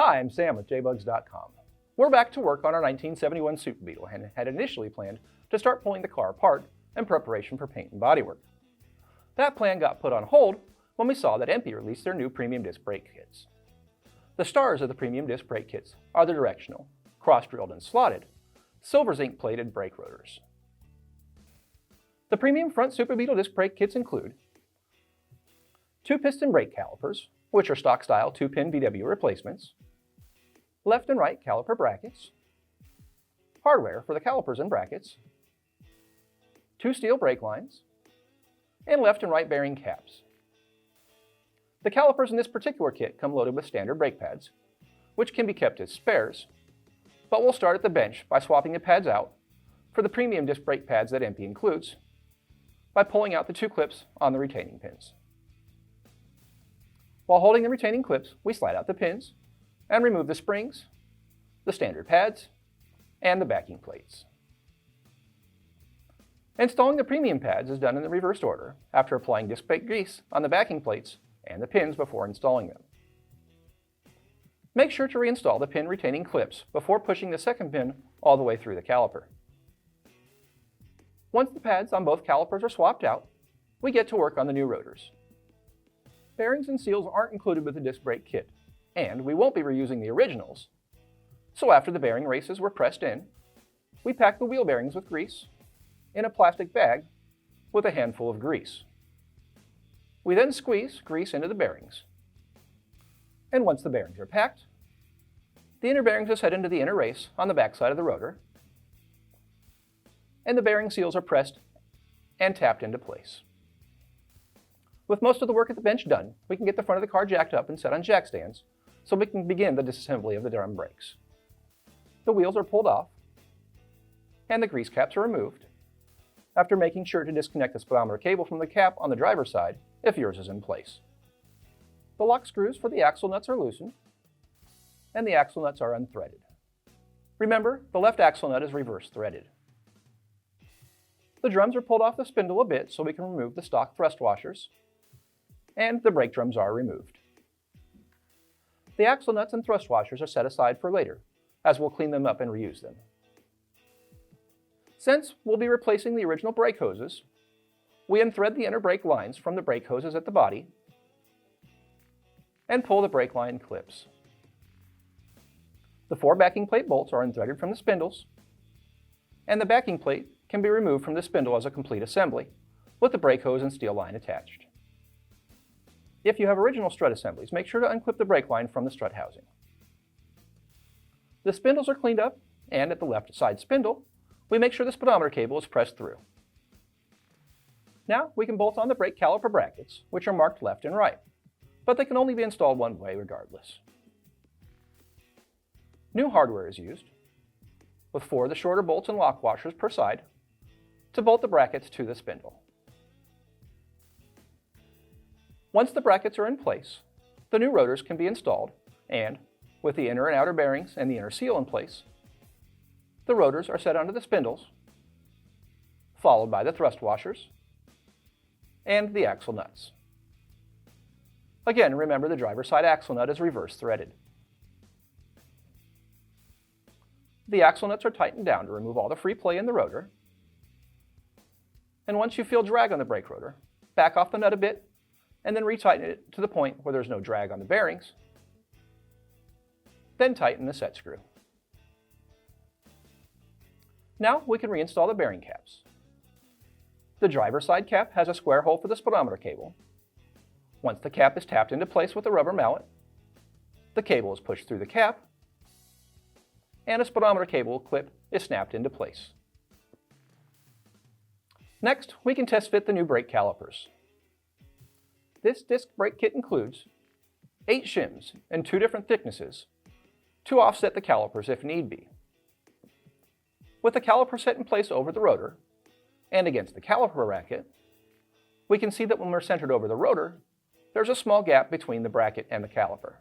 Hi, I'm Sam with jbugs.com. We're back to work on our 1971 Super Beetle and had initially planned to start pulling the car apart in preparation for paint and bodywork. That plan got put on hold when we saw that EMPI released their new premium disc brake kits. The stars of the premium disc brake kits are the directional, cross-drilled and slotted, silver zinc-plated brake rotors. The premium front Super Beetle disc brake kits include 2 piston brake calipers, which are stock-style 2-pin VW replacements, left and right caliper brackets, hardware for the calipers and brackets, 2 steel brake lines, and left and right bearing caps. The calipers in this particular kit come loaded with standard brake pads, which can be kept as spares, but we'll start at the bench by swapping the pads out for the premium disc brake pads that EMPI includes by pulling out the 2 clips on the retaining pins. While holding the retaining clips, we slide out the pins and remove the springs, the standard pads, and the backing plates. Installing the premium pads is done in the reversed order after applying disc brake grease on the backing plates and the pins before installing them. Make sure to reinstall the pin retaining clips before pushing the second pin all the way through the caliper. Once the pads on both calipers are swapped out, we get to work on the new rotors. Bearings and seals aren't included with the disc brake kit, and we won't be reusing the originals. So after the bearing races were pressed in, we pack the wheel bearings with grease in a plastic bag with a handful of grease. We then squeeze grease into the bearings. And once the bearings are packed, the inner bearings are set into the inner race on the back side of the rotor, and the bearing seals are pressed and tapped into place. With most of the work at the bench done, we can get the front of the car jacked up and set on jack stands so we can begin the disassembly of the drum brakes. The wheels are pulled off, and the grease caps are removed, after making sure to disconnect the speedometer cable from the cap on the driver's side if yours is in place. The lock screws for the axle nuts are loosened, and the axle nuts are unthreaded. Remember, the left axle nut is reverse threaded. The drums are pulled off the spindle a bit so we can remove the stock thrust washers, and the brake drums are removed. The axle nuts and thrust washers are set aside for later, as we'll clean them up and reuse them. Since we'll be replacing the original brake hoses, we unthread the inner brake lines from the brake hoses at the body and pull the brake line clips. The 4 backing plate bolts are unthreaded from the spindles, and the backing plate can be removed from the spindle as a complete assembly, with the brake hose and steel line attached. If you have original strut assemblies, make sure to unclip the brake line from the strut housing. The spindles are cleaned up, and at the left side spindle, we make sure the speedometer cable is pressed through. Now we can bolt on the brake caliper brackets, which are marked left and right, but they can only be installed one way regardless. New hardware is used, with 4 of the shorter bolts and lock washers per side, to bolt the brackets to the spindle. Once the brackets are in place, the new rotors can be installed, and, with the inner and outer bearings and the inner seal in place, the rotors are set onto the spindles, followed by the thrust washers, and the axle nuts. Again, remember the driver's side axle nut is reverse threaded. The axle nuts are tightened down to remove all the free play in the rotor, and once you feel drag on the brake rotor, back off the nut a bit and then retighten it to the point where there's no drag on the bearings. Then tighten the set screw. Now we can reinstall the bearing caps. The driver's side cap has a square hole for the speedometer cable. Once the cap is tapped into place with a rubber mallet, the cable is pushed through the cap, and a speedometer cable clip is snapped into place. Next, we can test fit the new brake calipers. This disc brake kit includes 8 shims in 2 different thicknesses to offset the calipers if need be. With the caliper set in place over the rotor and against the caliper bracket, we can see that when we're centered over the rotor, there's a small gap between the bracket and the caliper.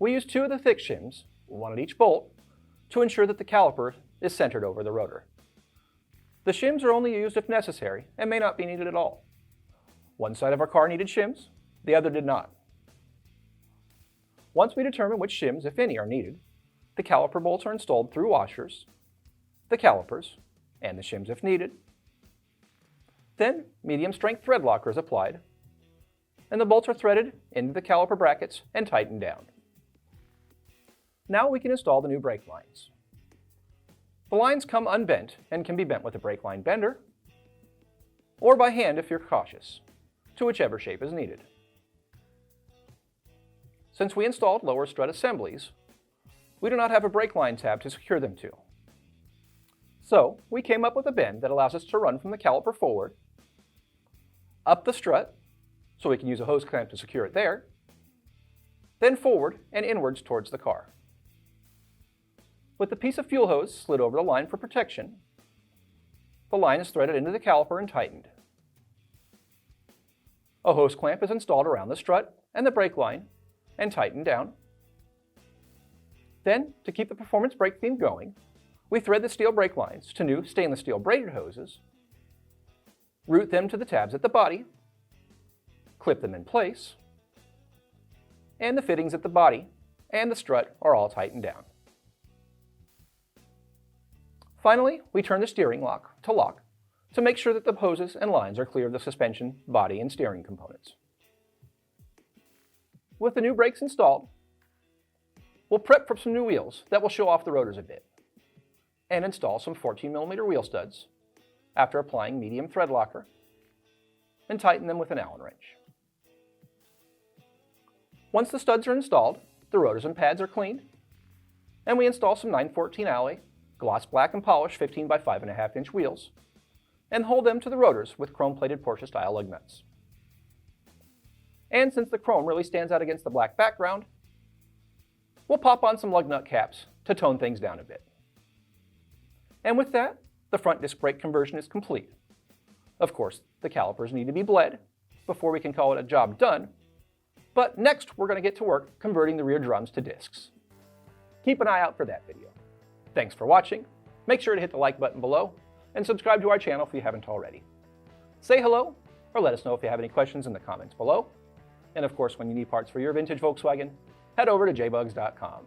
We use 2 of the thick shims, 1 at each bolt, to ensure that the caliper is centered over the rotor. The shims are only used if necessary and may not be needed at all. One side of our car needed shims, the other did not. Once we determine which shims, if any, are needed, the caliper bolts are installed through washers, the calipers, and the shims if needed. Then, medium-strength thread locker is applied, and the bolts are threaded into the caliper brackets and tightened down. Now we can install the new brake lines. The lines come unbent and can be bent with a brake line bender, or by hand if you're cautious, to whichever shape is needed. Since we installed lower strut assemblies, we do not have a brake line tab to secure them to. So, we came up with a bend that allows us to run from the caliper forward, up the strut, so we can use a hose clamp to secure it there, then forward and inwards towards the car. With the piece of fuel hose slid over the line for protection, the line is threaded into the caliper and tightened. A hose clamp is installed around the strut and the brake line and tightened down. Then, to keep the performance brake theme going, we thread the steel brake lines to new stainless steel braided hoses, route them to the tabs at the body, clip them in place, and the fittings at the body and the strut are all tightened down. Finally, we turn the steering lock to make sure that the hoses and lines are clear of the suspension, body, and steering components. With the new brakes installed, we'll prep for some new wheels that will show off the rotors a bit, and install some 14mm wheel studs after applying medium thread locker, and tighten them with an Allen wrench. Once the studs are installed, the rotors and pads are cleaned, and we install some 914 alloy, gloss black and polished 15 by 5.5 inch wheels, and hold them to the rotors with chrome-plated Porsche-style lug nuts. And since the chrome really stands out against the black background, we'll pop on some lug nut caps to tone things down a bit. And with that, the front disc brake conversion is complete. Of course, the calipers need to be bled before we can call it a job done, but next we're going to get to work converting the rear drums to discs. Keep an eye out for that video. Thanks for watching. Make sure to hit the like button below and subscribe to our channel if you haven't already. Say hello or let us know if you have any questions in the comments below. And of course, when you need parts for your vintage Volkswagen, head over to jbugs.com.